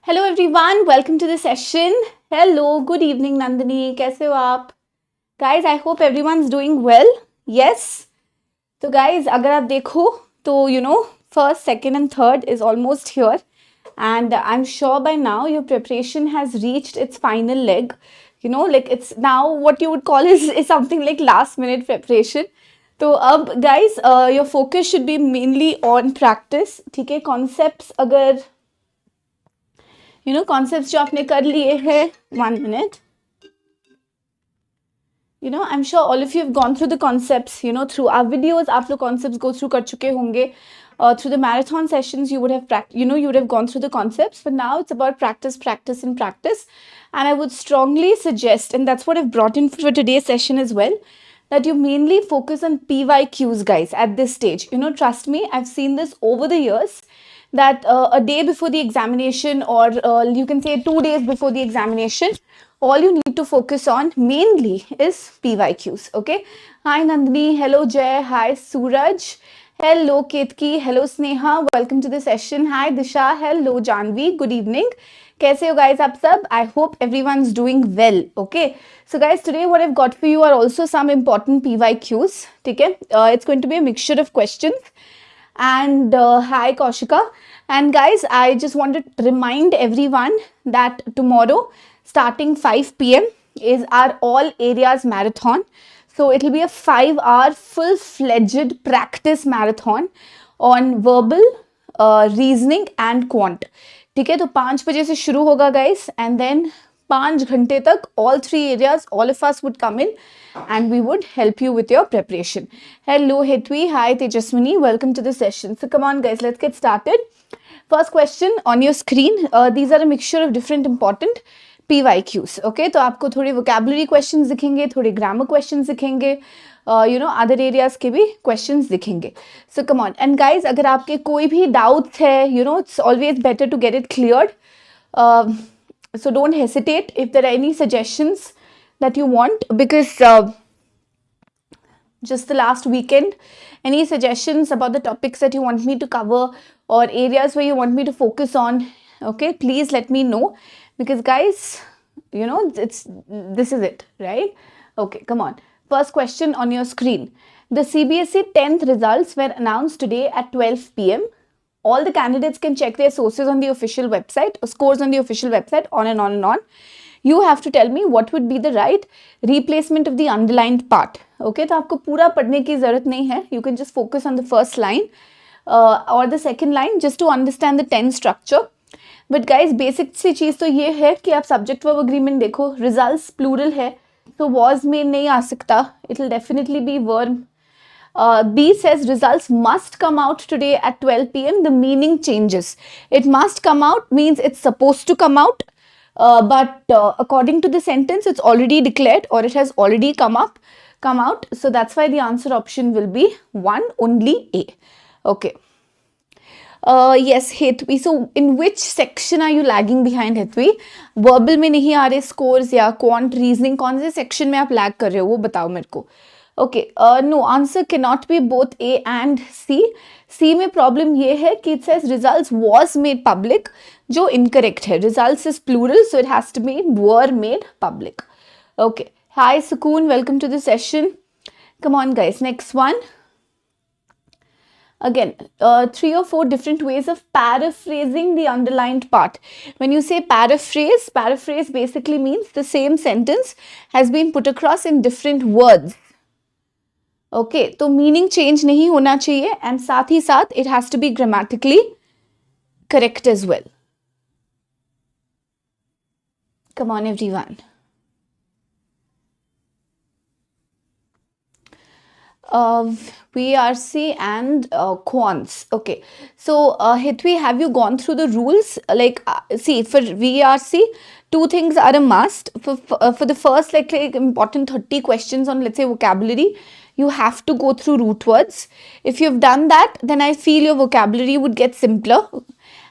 Hello everyone, welcome to the session. Hello, good evening Nandini, कैसे हो आप? Guys, I hope everyone's doing well. Yes. So guys, अगर आप देखो तो first, second and third is almost here, and I'm sure by now your preparation has reached its final leg. Like it's now what you would call is something like last minute preparation. तो अब guys, your focus should be mainly on practice. ठीक है, concepts अगर concepts जो आपने कर लिए हैं, 1 minute. I'm sure all of you have gone through the concepts, through our videos, आप लोग concepts go through कर चुके होंगे. Through the marathon sessions, you would have gone through the concepts, but now it's about practice, practice, and practice. And I would strongly suggest, and that's what I've brought in for today's session as well, that you mainly focus on PYQs, guys, at this stage. Trust me, I've seen this over the years, that a day before the examination, or you can say 2 days before the examination, all you need to focus on mainly is PYQs. Okay. Hi Nandini, hello Jay, hi Suraj, hello Ketki, hello Sneha, welcome to the session. Hi Disha, hello Janvi, good evening. कैसे हो guys आप सब? I hope everyone's doing well. Okay. So guys, today what I've got for you are also some important PYQs. ठीक है? It's going to be a mixture of questions. And hi Kaushika. And guys, I just want to remind everyone that tomorrow, starting 5 p.m. is our all areas marathon. So it will be a 5-hour full-fledged practice marathon on verbal, reasoning and quant. ठीक है, तो 5 बजे से शुरू होगा guys, and then 5 घंटे तक all 3 areas, all of us would come in and we would help you with your preparation. Hello Hetwi, hi Tejaswini, welcome to the session. So come on guys, let's get started. First question on your screen. These are a mixture of different important PYQs. Okay, तो आपको थोड़े vocabulary questions दिखेंगे, थोड़े grammar questions दिखेंगे, other areas के भी questions दिखेंगे. So come on. And guys, अगर आपके कोई भी doubts है, it's always better to get it cleared. So don't hesitate if there are any suggestions that you want, because just the last weekend, any suggestions about the topics that you want me to cover or areas where you want me to focus on, okay, please let me know, because guys, this is it, right? Okay, come on. First question on your screen. The CBSE 10th results were announced today at 12 p.m. All the candidates can check their sources on the official website, or scores on the official website, on and on and on. You have to tell me what would be the right replacement of the underlined part. Okay, तो आपको पूरा पढ़ने की ज़रूरत नहीं है. You can just focus on the first line or the second line just to understand the tense structure. But guys, basic सी चीज़ तो ये है कि आप subject verb agreement देखो, results plural है, तो was में नहीं आ सकता. It will definitely be verb. B says results must come out today at 12 p.m. The meaning changes. It must come out means it's supposed to come out. But according to the sentence, it's already declared or it has already come out. So that's why the answer option will be 1, only A. Okay. Yes, Hetwi. So in which section are you lagging behind, Hetwi? Verbal में नहीं आ रहे scores या quant reasoning, कौन से section में आप lag कर रहे हो वो बताओ मेरे को. Okay, no, answer cannot be both A and C. C में problem ये है कि it says results was made public, जो incorrect है. Results is plural, so it has to be were made public. Okay. Hi Sukoon, welcome to the session. Come on guys, next one. Again, 3 or 4 different ways of paraphrasing the underlined part. When you say paraphrase basically means the same sentence has been put across in different words. Okay, तो meaning change नहीं होना चाहिए, and साथ ही साथ it has to be grammatically correct as well. Come on everyone. VARC and quants. Okay, so Hetwi, have you gone through the rules? Like, see, for VARC, 2 things are a must. For the first like important 30 questions on, let's say, vocabulary, you have to go through root words. If you've done that, then I feel your vocabulary would get simpler.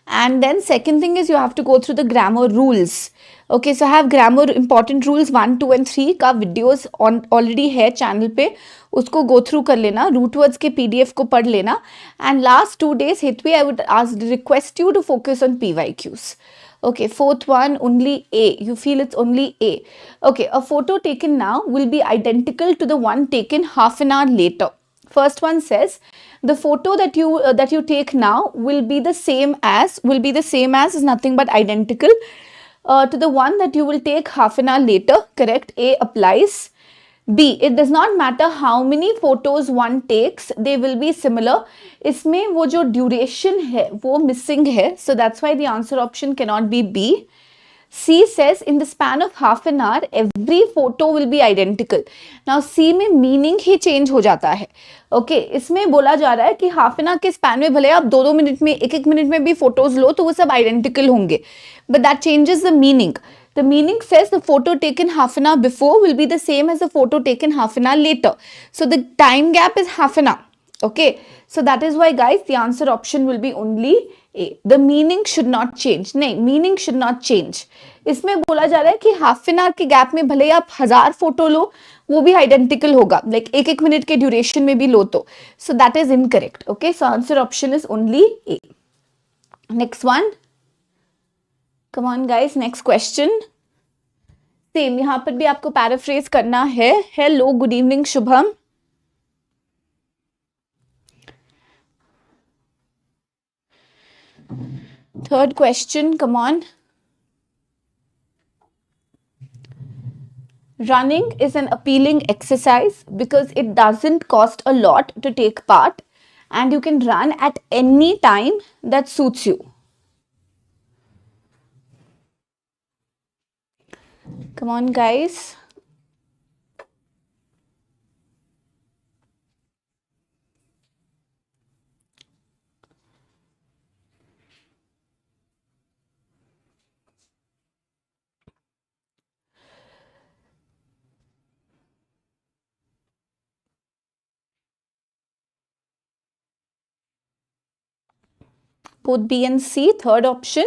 And then second thing is you have to go through the grammar rules. Okay, so I have grammar important rules 1, 2 and 3 का videos on already है channel पे, उसको go through कर लेना, root words के PDF को पढ़ लेना. And last 2 days, Hetwi, I would request you to focus on PYQs. Okay, fourth one, only A. You feel it's only A. Okay, a photo taken now will be identical to the one taken half an hour later. First one says the photo that you take now will be the same as is nothing but identical to the one that you will take half an hour later. Correct. A applies. B, it does not matter how many photos one takes, they will be similar. इसमें वो जो duration है वो missing है, so that's why the answer option cannot be B. C says in the span of half an hour every photo will be identical. Now C में meaning ही change हो जाता है. Okay, इसमें बोला जा रहा है कि half an hour के span में भले आप 2-2 मिनट में 1-1 मिनट में भी photos लो तो वो सब identical होंगे, but that changes the meaning. The meaning says the photo taken half an hour before will be the same as the photo taken half an hour later. So the time gap is half an hour. Okay, so that is why guys the answer option will be only A. The meaning should not change. नहीं, meaning should not change. इसमें बोला जा रहा है कि half an hour के gap में भले आप 1000 फोटो लो वो भी आइडेंटिकल होगा, लाइक 1-1 मिनट के ड्यूरेशन में भी लो तो. So that is incorrect. Okay, so answer option is only A. Next one. Come on guys, next question. Same यहाँ पर भी आपको पैराफ्रेज करना है. Hello, good evening Shubham. Third question, come on. Running is an appealing exercise because it doesn't cost a lot to take part and you can run at any time that suits you. Come on guys. Both B and C, third option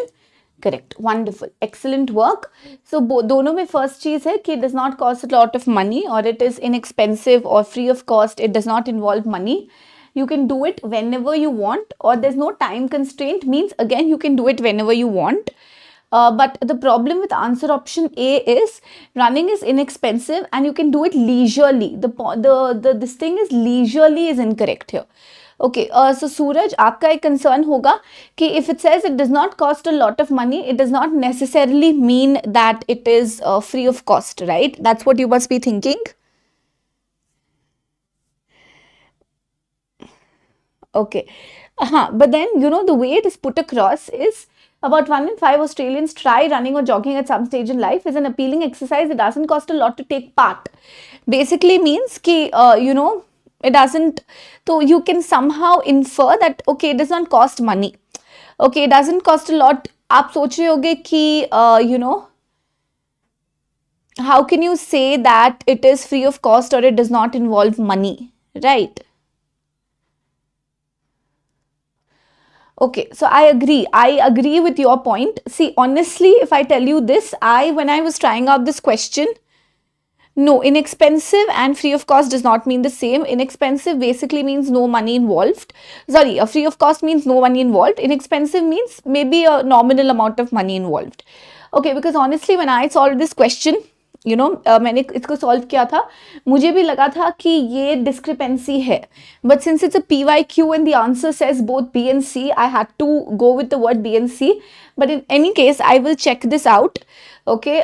correct. Wonderful, excellent work. So दोनों में first चीज है कि it does not cost a lot of money or it is inexpensive or free of cost. It does not involve money. You can do it whenever you want or there's no time constraint, means again you can do it whenever you want. But the problem with answer option A is running is inexpensive and you can do it leisurely. This thing is leisurely is incorrect here. Okay, so Suraj, आपका एक concern होगा कि if it says it does not cost a lot of money, it does not necessarily mean that it is free of cost, right? That's what you must be thinking. Okay, but then you know the way it is put across is about 1 in 5 Australians try running or jogging at some stage in life. Is an appealing exercise. It doesn't cost a lot to take part. Basically means कि you know it doesn't, so you can somehow infer that okay it does not cost money. Okay, it doesn't cost a lot. आप सोच रहे होगे कि you know how can you say that it is free of cost or it does not involve money, right? Okay, so I agree with your point. See, honestly, if I tell you this, when I was trying out this question, no, inexpensive and free of cost does not mean the same. Inexpensive basically means no money involved. Sorry, free of cost means no money involved. Inexpensive means maybe a nominal amount of money involved. Okay, because honestly, when I solved this question, you know, मैंने इसको solve किया था, मुझे भी लगा था कि ये discrepancy है. But since it's a PYQ and the answer says both B and C, I had to go with the word B and C. But in any case, I will check this out. Okay,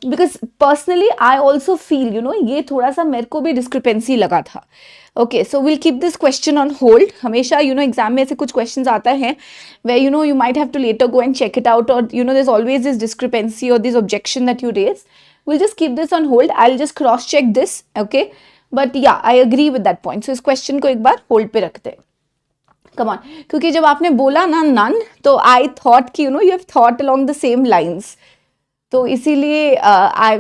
because personally I also feel, you know, ये थोड़ा सा मेरे को भी discrepancy लगा था. Okay, so we'll keep this question on hold. हमेशा you know exam में ऐसे कुछ questions आता है where you know you might have to later go and check it out, or you know there's always this discrepancy or this objection that you raise. We'll just keep this on hold. I'll just cross check this. Okay, but yeah, I agree with that point. So इस question को एक बार hold पे रखते हैं. Come on, क्योंकि जब आपने बोला ना none, तो I thought कि you know you have thought along the same lines. तो इसीलिए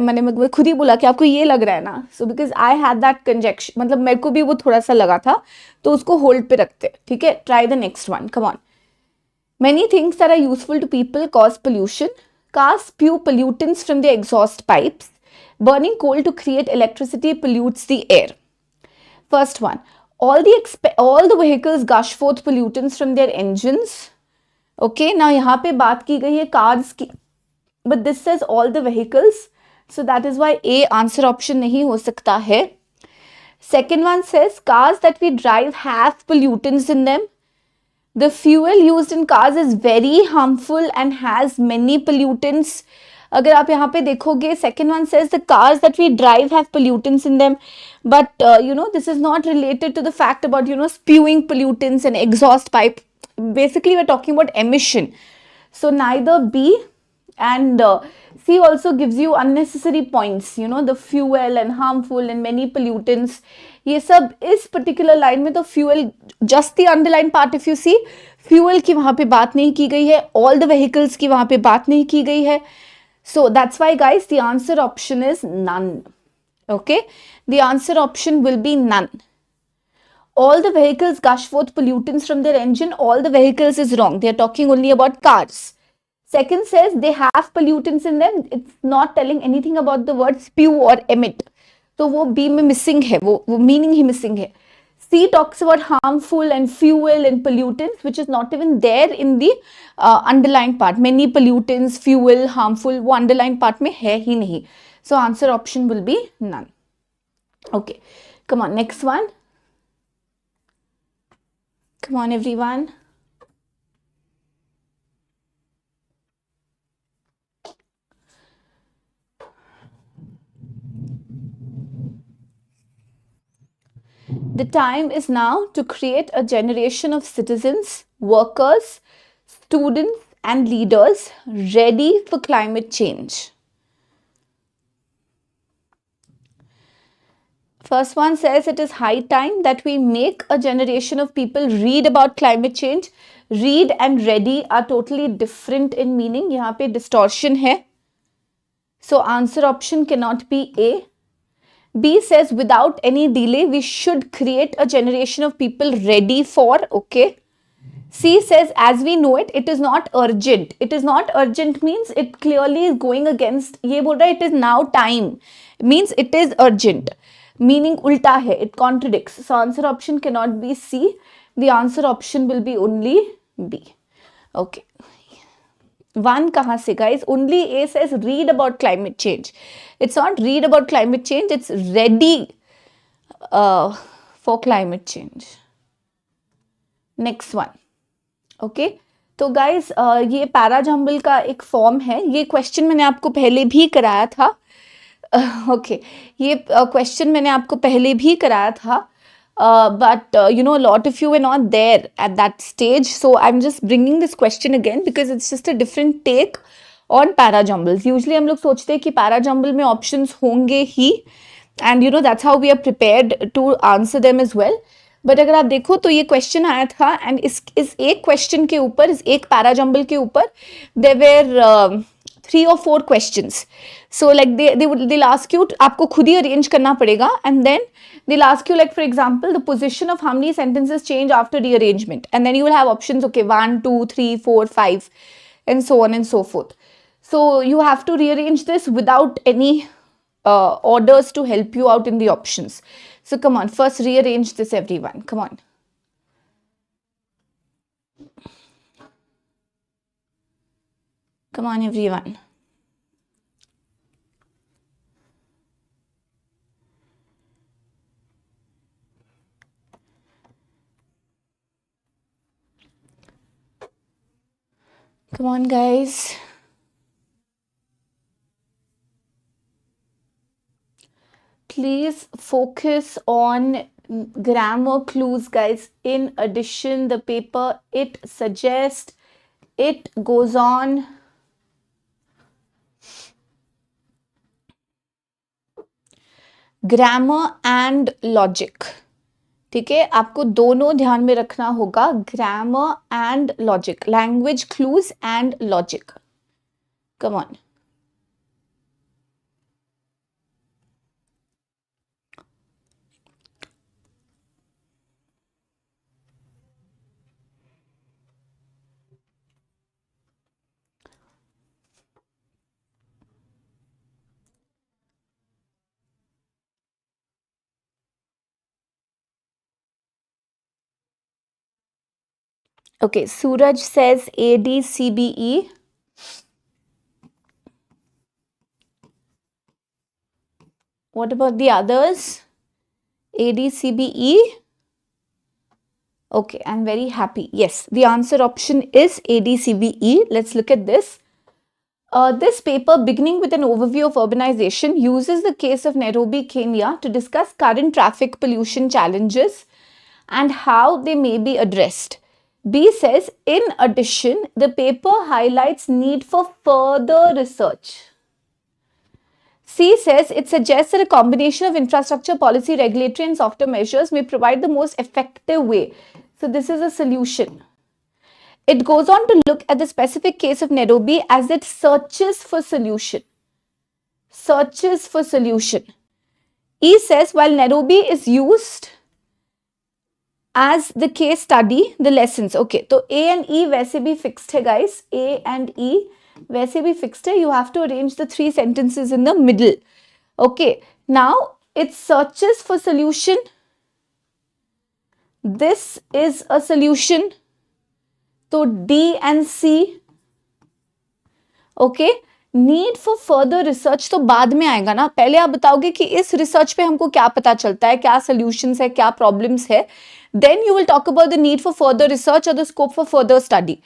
मैंने खुद ही बोला कि आपको ये लग रहा है ना. So because I had that conjunction, मतलब मेरे को भी वो थोड़ा सा लगा था, तो उसको होल्ड पे रखते. ठीक है, try the next one. Come on. Many things that are useful to people cause pollution. Cars spew pollutants from their exhaust pipes. Burning coal to create electricity pollutes the air. First one, all the vehicles gush forth pollutants from their engines. Okay, now यहाँ पे बात की गई है cars की. but this says all the vehicles, so that is why A answer option नहीं हो सकता है. Second one says cars that we drive have pollutants in them. The fuel used in cars is very harmful and has many pollutants. अगर आप यहाँ पे देखोगे, second one says the cars that we drive have pollutants in them, but this is not related to the fact about spewing pollutants and exhaust pipe. Basically, we're talking about emission. So neither B and C also gives you unnecessary points. The fuel and harmful and many pollutants. ये सब इस particular line में तो fuel, just the underlined part if you see, fuel की वहाँ पे बात नहीं की गई है, all the vehicles की वहाँ पे बात नहीं की गई है. So that's why guys the answer option is none. Okay, the answer option will be none. All the vehicles gush forth pollutants from their engine. All the vehicles is wrong. They are talking only about cars. Second says they have pollutants in them. It's not telling anything about the word spew or emit. So वो B में missing है, वो meaning ही missing है. C talks about harmful and fuel and pollutants, which is not even there in the underlined part. Many pollutants, fuel, harmful, वो underlined part में है ही नहीं. So answer option will be none. Okay, come on, next one. Come on, everyone. The time is now to create a generation of citizens, workers, students, and leaders ready for climate change. First one says it is high time that we make a generation of people read about climate change. Read and ready are totally different in meaning. यहाँ पे distortion है. So answer option cannot be A. B says without any delay, we should create a generation of people ready for, okay. C says as we know it, it is not urgent. It is not urgent means it clearly is going against, ये बोल रहा है it is now time, means it is urgent. Meaning उल्टा है, it contradicts. So answer option cannot be C. The answer option will be only B. Okay. One कहाँ से guys? Only A says read about climate change. It's not read about climate change, it's ready for climate change. Next one. Okay. तो guys ये parajumble का एक form है. ये question मैंने आपको पहले भी कराया था. Okay. ये क्वेश्चन मैंने आपको पहले भी कराया था. But a lot of you were not there at that stage, so I'm just bringing this question again because it's just a different take on parajumbles. Usually हम लोग सोचते हैं कि parajumble में options होंगे ही, and that's how we are prepared to answer them as well. But अगर आप देखो तो ये question आया था, and इस एक question के ऊपर, इस एक parajumble के ऊपर there were 3 or 4 questions. So like they'll ask you, आपको खुद ही arrange करना पड़ेगा, and then they'll ask you, like for example, the position of how many sentences change after rearrangement, and then you will have options, okay, 1, 2, 3, 4, 5, and so on and so forth. So you have to rearrange this without any orders to help you out in the options. So come on, first rearrange this, everyone. Come on. Come on, everyone. Come on, guys. Please focus on grammar clues, guys. In addition, the paper, it suggests, it goes on. Grammar and logic. ठीक है, आपको दोनों ध्यान में रखना होगा. Grammar and logic. Language clues and logic. Come on. Okay, Suraj says ADCBE. What about the others? A, D, C, B, E. Okay, I'm very happy. Yes, the answer option is A, D, C, B, E. Let's look at this. This paper, beginning with an overview of urbanization, uses the case of Nairobi, Kenya to discuss current traffic pollution challenges and how they may be addressed. B says, in addition, the paper highlights need for further research. C says, it suggests that a combination of infrastructure, policy, regulatory and softer measures may provide the most effective way. So this is a solution. It goes on to look at the specific case of Nairobi as it searches for solution. Searches for solution. E says, while Nairobi is used as the case study, the lessons. Okay, so A and E वैसे भी fixed है guys. A and E वैसे भी fixed है. You have to arrange the 3 sentences in the middle. Okay, now it searches for solution. This is a solution. तो D and C. Okay, need for further research तो बाद में आएगा ना. पहले आप बताओगे कि इस रिसर्च पे हमको क्या पता चलता है, क्या सॉल्यूशंस है, क्या प्रॉब्लम्स है. Then you will talk about the need for further research और the scope for further study.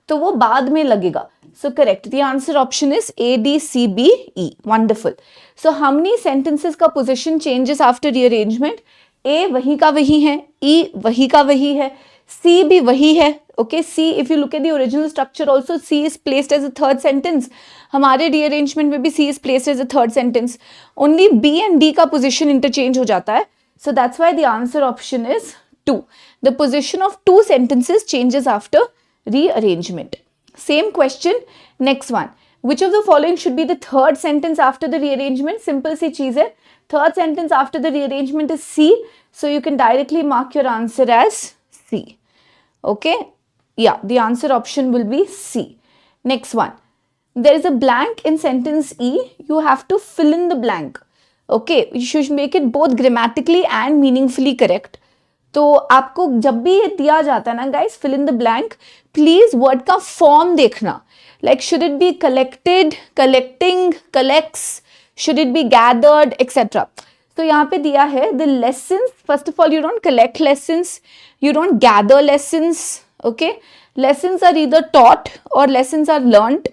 तो वो बाद में लगेगा. So correct, the answer option is A, D, C, B, E. Wonderful. So how many sentences का position changes after rearrangement? A वही का वही है, E वही का वही है, C भी वही है. Okay, C, if you look at the original structure also, C is placed as a third sentence. हमारे rearrangement में भी C is placed as a third sentence. Only B and D का position interchange हो जाता है. So that's why the answer option is 2. The position of 2 sentences changes after rearrangement. Same question, next one. Which of the following should be the third sentence after the rearrangement? Simple सी चीज है. Third sentence after the rearrangement is C. So you can directly mark your answer as C. Okay. Yeah, the answer option will be C. Next one. There is a blank in sentence E. You have to fill in the blank. Okay, you should make it both grammatically and meaningfully correct. तो आपको जब भी ये दिया जाता है ना guys, fill in the blank, please word का form देखना. Like should it be collected, collecting, collects, should it be gathered, etc. तो यहाँ पे दिया है the lessons. First of all, you don't collect lessons, you don't gather lessons. Okay, lessons are either taught or lessons are learnt,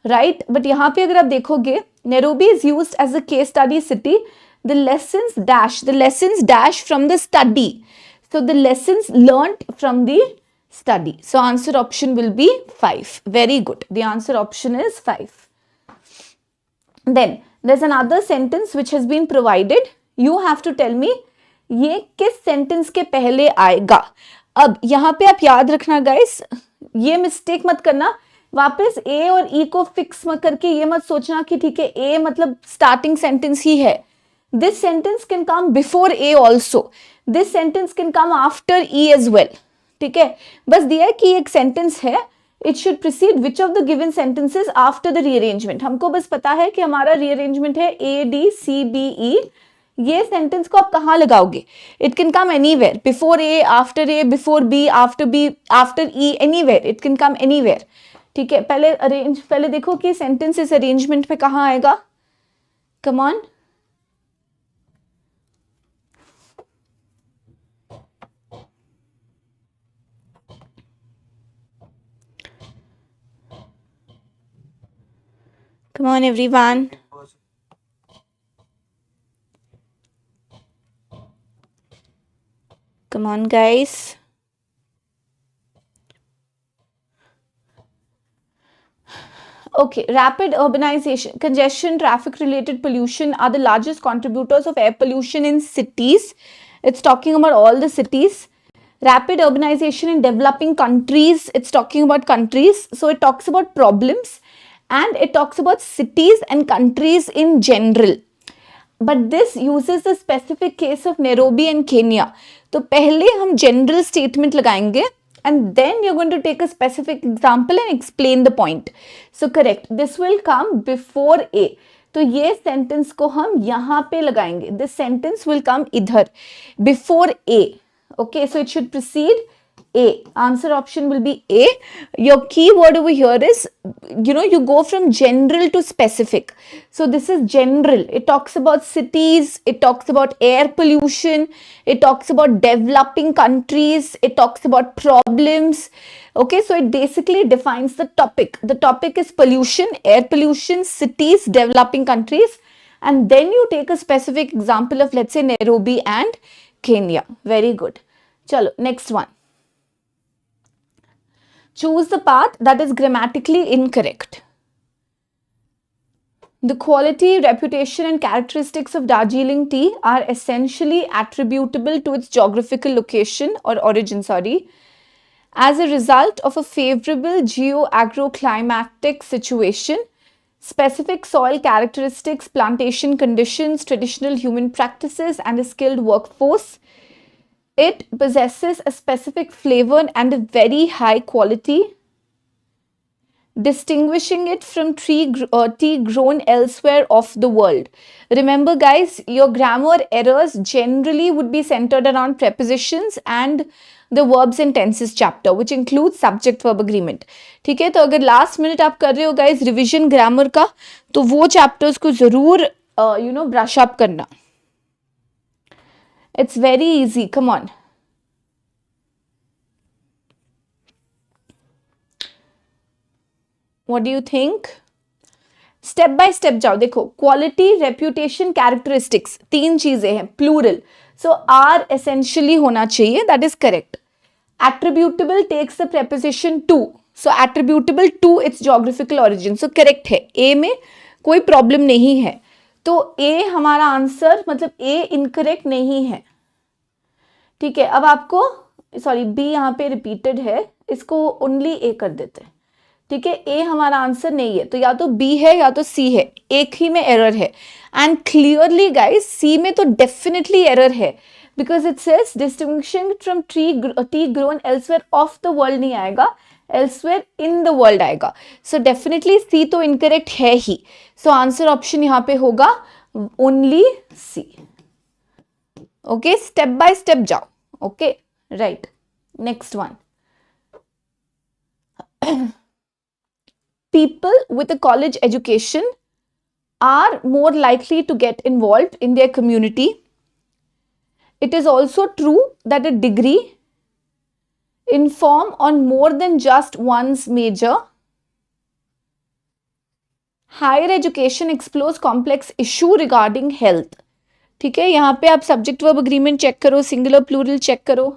right? But यहाँ पे अगर आप देखोगे, Nairobi is used as a case study city. The lessons dash from the study. So the lessons learnt from the study. So answer option will be 5. Very good. The answer option is 5. Then there's another sentence which has been provided. You have to tell me ये किस sentence के पहले आएगा. अब यहाँ पे आप याद रखना गाइस, ये मिस्टेक मत करना. वापस ए और ई को फिक्स मत करके ये मत सोचना कि ठीक है ए मतलब स्टार्टिंग सेंटेंस ही है. This sentence can come before A also, this sentence can come after E as well. ठीक है, बस दिया है कि एक सेंटेंस है, it should precede which of the given sentences after the rearrangement. हमको बस पता है कि हमारा रीअरेंजमेंट है A D C B E. ये सेंटेंस को आप कहाँ लगाओगे? It can come anywhere, before A, before B, after E, anywhere. It can come anywhere. ठीक है, पहले देखो कि सेंटेंस इस अरेंजमेंट पे कहाँ आएगा. Come on. Come on everyone. Come on guys. Okay, rapid urbanization, congestion, traffic related pollution are the largest contributors of air pollution in cities. It's talking about all the cities. Rapid urbanization in developing countries, it's talking about countries. So it talks about problems and it talks about cities and countries in general. But this uses the specific case of Nairobi and Kenya. तो पहले हम general statement लगाएंगे and then you're going to take a specific example and explain the point. So correct, this will come before A. तो ये sentence को हम यहाँ पे लगाएंगे. This sentence will come इधर before A. Okay, so it should precede A. Answer option will be A. Your key word over here is, you go from general to specific. So this is general. It talks about cities. It talks about air pollution. It talks about developing countries. It talks about problems. Okay, so it basically defines the topic. The topic is pollution, air pollution, cities, developing countries. And then you take a specific example of, let's say, Nairobi and Kenya. Very good. Chalo, next one. Choose the path that is grammatically incorrect. The quality, reputation, and characteristics of Darjeeling tea are essentially attributable to its geographical location or origin, as a result of a favorable geo-agroclimatic situation, specific soil characteristics, plantation conditions, traditional human practices, and a skilled workforce. It possesses a specific flavor and a very high quality, distinguishing it from tea grown elsewhere of the world. Remember guys, your grammar errors generally would be centered around prepositions and the verbs and tenses chapter, which includes subject verb agreement. ठीक है, तो अगर last minute आप कर रहे हो guys revision grammar का, तो वो चैप्टर्स को जरूर ब्रश अप करना. It's very easy. Come on. What do you think? Step by step जाओ. देखो, क्वालिटी, रेप्यूटेशन, कैरेक्टरिस्टिक्स, तीन चीजें हैं, प्लूरल. सो आर एसेंशियली होना चाहिए, that is correct. Attributable takes the preposition to. So attributable to its geographical origin. So correct है. A में कोई प्रॉब्लम नहीं है. तो ए हमारा आंसर, मतलब ए इनकरेक्ट नहीं है. ठीक है, अब आपको सॉरी बी यहाँ पे रिपीटेड है, इसको ओनली ए कर देते हैं. ठीक है, ए हमारा आंसर नहीं है, तो या तो बी है या तो सी है, एक ही में एरर है. एंड क्लियरली गाइस सी में तो डेफिनेटली एरर है, because it says distinguishing from T grown elsewhere of the world नहीं आएगा, एल्सवेयर इन द वर्ल्ड आएगा. सो डेफिनेटली सी तो इनकरेक्ट है ही. सो आंसर ऑप्शन यहाँ पे होगा only C. Okay, step by step जाओ. Okay, right. Next one. People with a college education are more likely to get involved in their community. It is also true that a degree informs on more than just one's major. Higher education explores complex issue regarding health. ठीक है, यहाँ पे आप subject verb agreement check करो, singular plural check करो.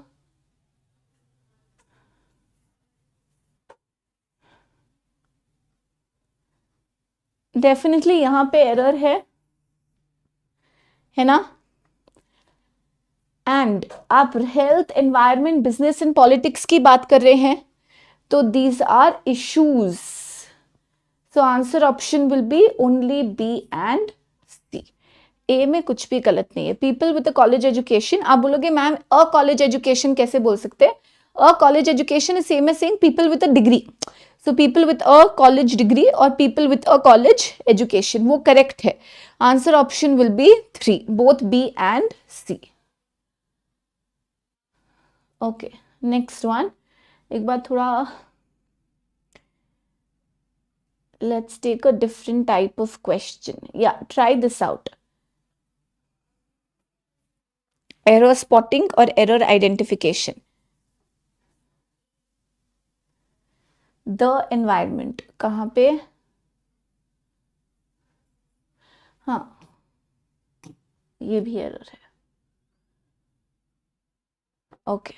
Definitely यहाँ पे error है ना. एंड आप health, environment, business and politics की बात कर रहे हैं, तो these are issues. So answer option will be only B and C. A में कुछ भी गलत नहीं है. People with a college education, आप बोलोगे मैम अ कॉलेज एजुकेशन कैसे बोल सकते हैं? A college education is same as saying people with a degree. So people with a college degree or people with a college education, वो correct है. Answer option will be 3, both B and C. Okay, next one. एक बार थोड़ा let's take a different type of question. Yeah, try this out. Error spotting or error identification. The environment कहाँ पे? हाँ, ये भी error है. Okay,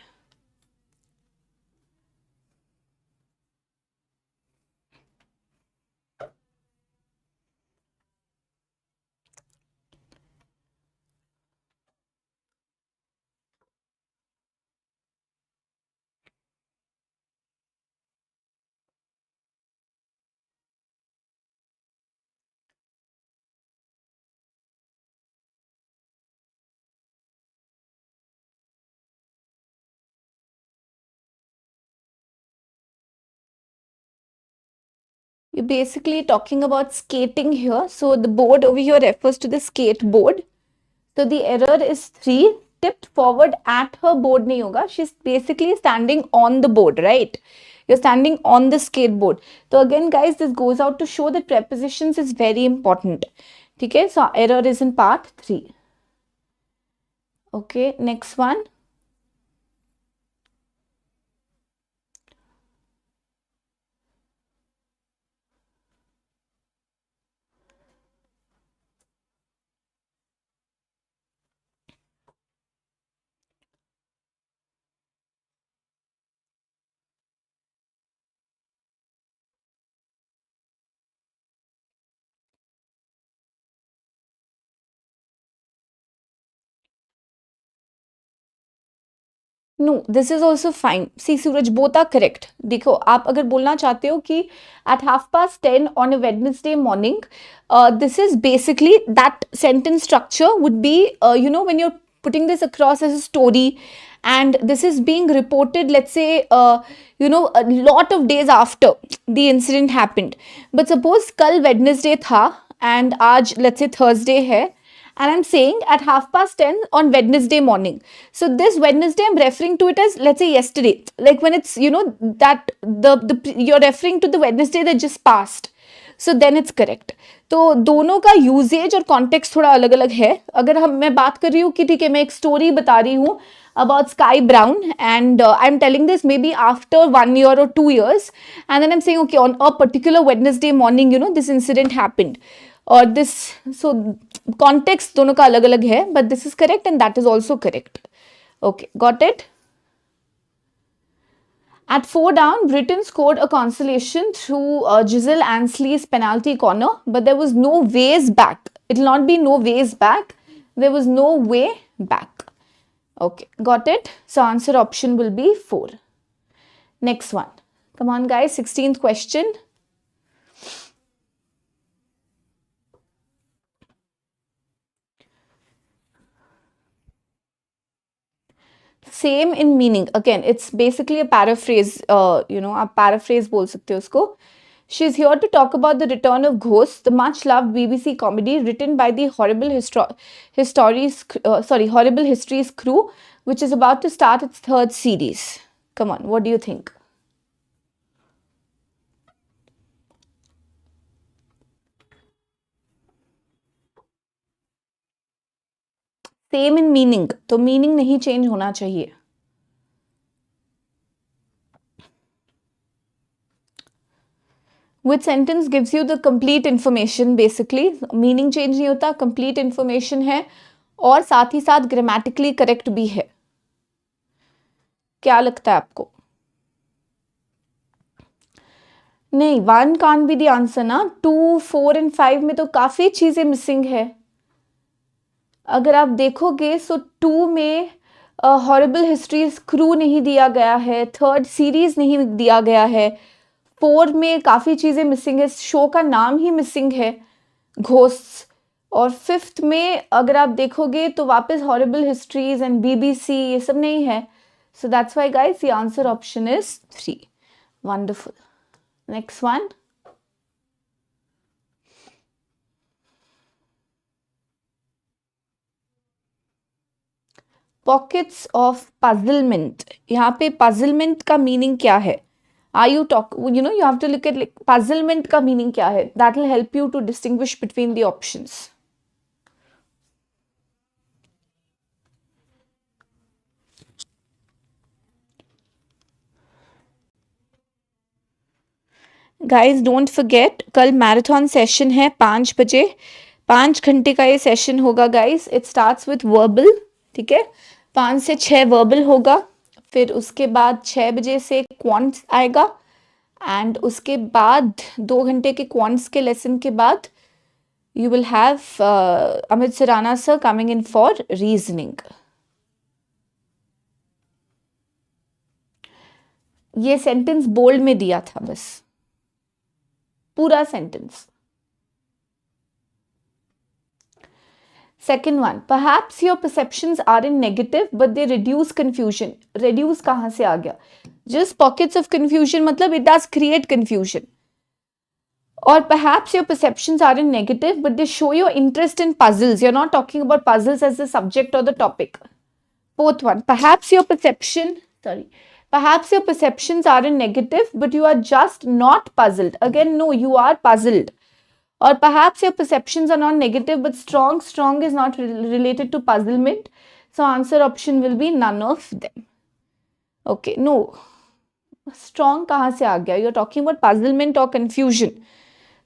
you're basically talking about skating here. So the board over here refers to the skateboard. So the error is 3. tipped forward at her board नहीं होगा, she's basically standing on the board, right? You're standing on the skateboard. So again guys, this goes out to show that prepositions is very important. Okay, so error is in part 3. Okay, next one. No this is also fine. See Suraj, both are correct. देखो, आप अगर बोलना चाहते हो कि at 10:30 on a Wednesday morning, this is basically that sentence structure would be, when you're putting this across as a story and this is being reported, let's say, a lot of days after the incident happened. But suppose कल Wednesday था and आज let's say Thursday है, and I'm saying at 10:30 on Wednesday morning. So this Wednesday I'm referring to it as, let's say, yesterday. Like when it's, that you're referring to the Wednesday that just passed. So then it's correct. तो दोनों का usage और context थोड़ा अलग अलग है. अगर मैं बात कर रही हूँ कि ठीक है, मैं एक स्टोरी बता रही हूँ about Sky Brown and I'm telling this maybe after 1 year or 2 years, and then I'm saying, okay, on a particular Wednesday morning, this incident happened. और दिस, सो कॉन्टेक्स्ट दोनों का अलग अलग है, but this is correct and that is also correct. Okay, got it. At 4 down, Britain scored a consolation through 𝐒𝐮𝐻𝐽's penalty corner, but there was no ways back. It will not be no ways back. There was no way back. Okay, got it. So answer option will be 4. Next one. Come on, guys. 16th question. Same in meaning. Again, it's basically a paraphrase. आप paraphrase बोल सकते हो उसको. She's here to talk about the return of Ghost, the much-loved BBC comedy written by the Horrible Histories crew, which is about to start its 3rd series. Come on, what do you think? Same in meaning. तो meaning नहीं change होना चाहिए. Which sentence gives you the complete information basically? Meaning change नहीं होता, complete information है और साथ ही साथ grammatically correct भी है. क्या लगता है आपको? नहीं, 1 can't be the answer ना. 2, 4 and 5 में तो काफी चीजें मिसिंग है. अगर आप देखोगे सो 2 में हॉरिबल हिस्ट्रीज क्रू नहीं दिया गया है, 3rd सीरीज नहीं दिया गया है, 4 में काफ़ी चीज़ें मिसिंग है, शो का नाम ही मिसिंग है, घोस्ट. और 5th में अगर आप देखोगे तो वापस हॉरिबल हिस्ट्रीज एंड BBC ये सब नहीं है. So that's why guys, the answer option is 3. Wonderful. Next one. Pockets of puzzlement. यहाँ पे पजलमेंट का मीनिंग क्या है? Are you you have to look at like puzzlement का meaning क्या है? That will help you to distinguish between the options. Guys, don't forget, कल marathon session है 5 बजे. 5 घंटे का ये सेशन होगा guys. It starts with verbal. ठीक है, 5 से 6 वर्बल होगा, फिर उसके बाद 6 बजे से क्वांट्स आएगा एंड उसके बाद 2 घंटे के क्वांट्स के लेसन के बाद you will have Amit Sarana sir coming in for reasoning. ये सेंटेंस बोल्ड में दिया था, बस पूरा sentence. Second one, perhaps your perceptions are in negative but they reduce confusion. Reduce कहाँ से आ गया? Just pockets of confusion, मतलब it does create confusion. Or perhaps your perceptions are in negative but they show your interest in puzzles. You're not talking about puzzles as the subject or the topic. Fourth one, perhaps your perceptions aren't negative, but you are just not puzzled. Again, no, you are puzzled. Or perhaps your perceptions are not negative, but strong is not related to puzzlement. So answer option will be none of them. Okay, no. Strong kahan se aa gaya? You're talking about puzzlement or confusion.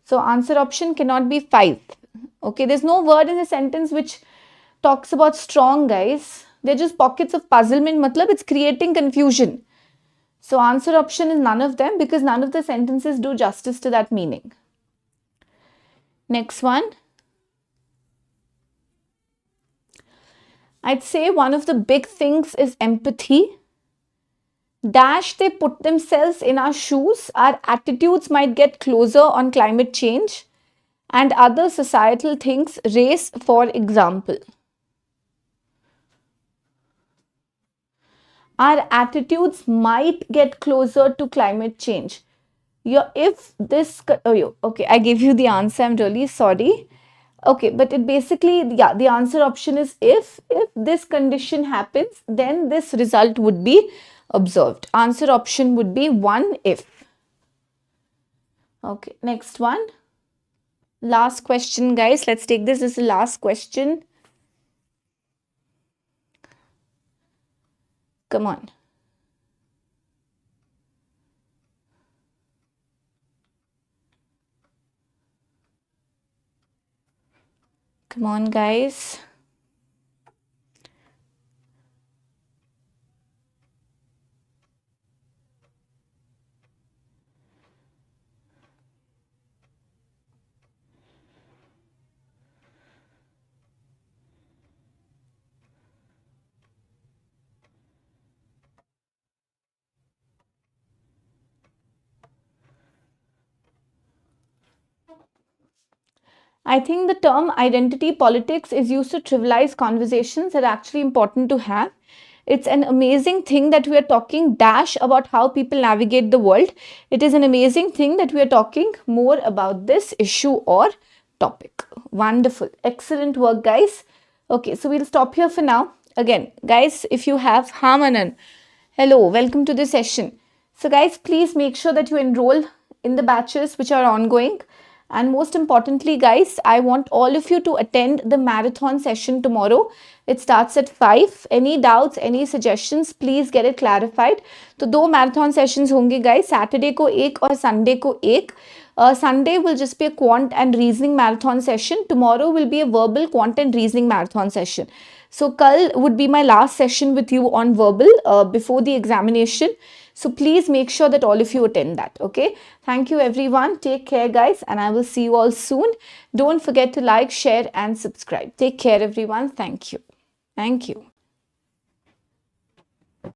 So answer option cannot be 5. Okay, there's no word in the sentence which talks about strong, guys. They're just pockets of puzzlement. Matlab, it's creating confusion. So answer option is none of them, because none of the sentences do justice to that meaning. Next one. I'd say one of the big things is empathy. Dash, they put themselves in our shoes. Our attitudes might get closer on climate change and other societal things. Race, for example. Our attitudes might get closer to climate change. Okay, I gave you the answer. I'm really sorry. Okay, but it basically, yeah, the answer option is if this condition happens, then this result would be observed. Answer option would be 1 if. Okay, next one. Last question, guys. Let's take this as the last question. Come on. Come on, guys. I think the term identity politics is used to trivialize conversations that are actually important to have. It's an amazing thing that we are talking dash about how people navigate the world. It is an amazing thing that we are talking more about this issue or topic. Wonderful. Excellent work, guys. Okay, so we'll stop here for now. Again, guys, if you have Hamanan, hello, welcome to the session. So guys, please make sure that you enroll in the batches which are ongoing. And most importantly, guys, I want all of you to attend the marathon session tomorrow. It starts at 5. Any doubts, any suggestions, please get it clarified. So, 2 marathon sessions होंगे, guys. Saturday को 1 और Sunday को 1. Sunday will just be a quant and reasoning marathon session. Tomorrow will be a verbal, quant and reasoning marathon session. So, kal would be my last session with you on verbal before the examination. So please make sure that all of you attend that. Okay. Thank you, everyone. Take care, guys. And I will see you all soon. Don't forget to like, share, and subscribe. Take care, everyone. Thank you. Thank you.